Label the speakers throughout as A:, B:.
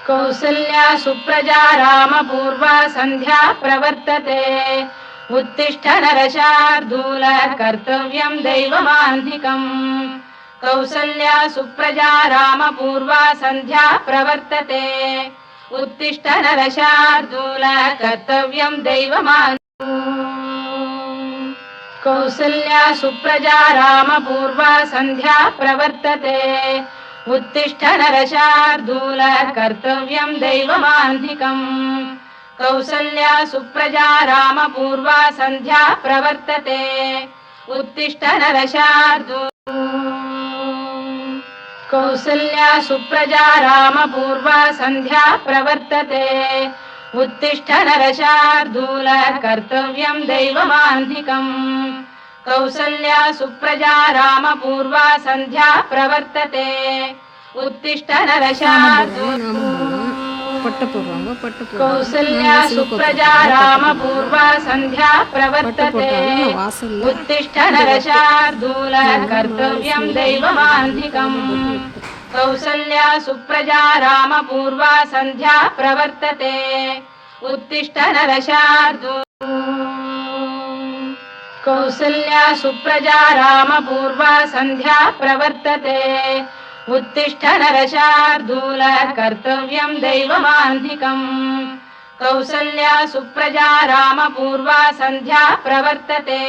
A: कौसल्या सुप्रजा रामपूर्वा सन्ध्या प्रवर्तते। उत्तिष्ठ नरशार्दूल कर्तव्यं दैवमान्धिकम्। कौसल्या सुप्रजा रामपूर्वा सन्ध्या प्रवर्तते। उत्तिष्ठ नरशार्दूल कर्तव्यं दैवमान्धिकम्। कौसल्या सुप्रजा रामपूर्वा सन्ध्या प्रवर्तते। उत्तिष्ठ नरशार्दूल कर्तव्यं दैवमान्धिकम्। कौसल्या सुप्रजा रामपूर्वा सन्ध्या प्रवर्तते। उत्तिष्ठ नरशार्दूल। कौसल्या सुप्रजा रामपूर्वा सन्ध्या प्रवर्तते। उत्तिष्ठ नरशार्दूल कर्तव्यं दैवमान्धिकम्। कौसल्या सुप्रजा रामपूर्वा सन्ध्या प्रवर्तते। उत्तिष्ठ नरशार्दूल। कौसल्या सुप्रजा रामपूर्वा सन्ध्या प्रवर्तते। उत्तिष्ठ नरशार्दूल कर्तव्यं दैवमान्धिकम्। कौसल्या सुप्रजा रामपूर्वा सन्ध्या प्रवर्तते। उत्तिष्ठ नरशार्दूल। कौसल्या सुप्रजा रामपूर्वा सन्ध्या प्रवर्तते। उत्तिष्ठ नरशार्दूल कर्तव्यं दैवमान्धिकम्। कौसल्या सुप्रजा रामपूर्वा सन्ध्या प्रवर्तते।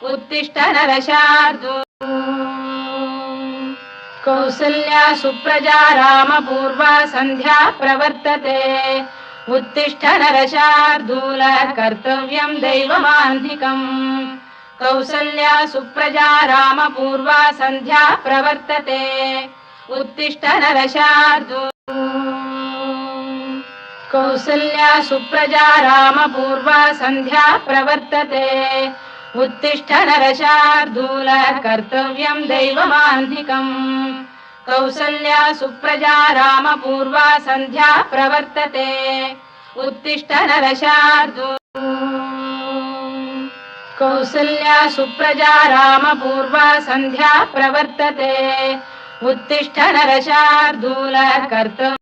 A: उत्तिष्ठ नरशार्दूल। कौसल्या सुप्रजा रामपूर्वा सन्ध्या प्रवर्तते। उत्तिष्ठ नरशार्दूल कर्तव्यं दैवमान्धिकम्। कौसल्या सुप्रजा रामपूर्वा सन्ध्या प्रवर्तते। उत्तिष्ठ नरशार्दूल। कौसल्या सुप्रजा रामपूर्वा सन्ध्या प्रवर्तते। उत्तिष्ठ नरशार्दूल कर्तव्यं दैवमान्धिकम्। कौसल्या सुप्रजा रामपूर्वा सन्ध्या प्रवर्तते। उत्तिष्ठ नरशार्दूल। कौसल्या सुप्रजा रामपूर्वा सन्ध्या प्रवर्तते। उत्तिष्ठ नरशार्दूल कर्तव्यं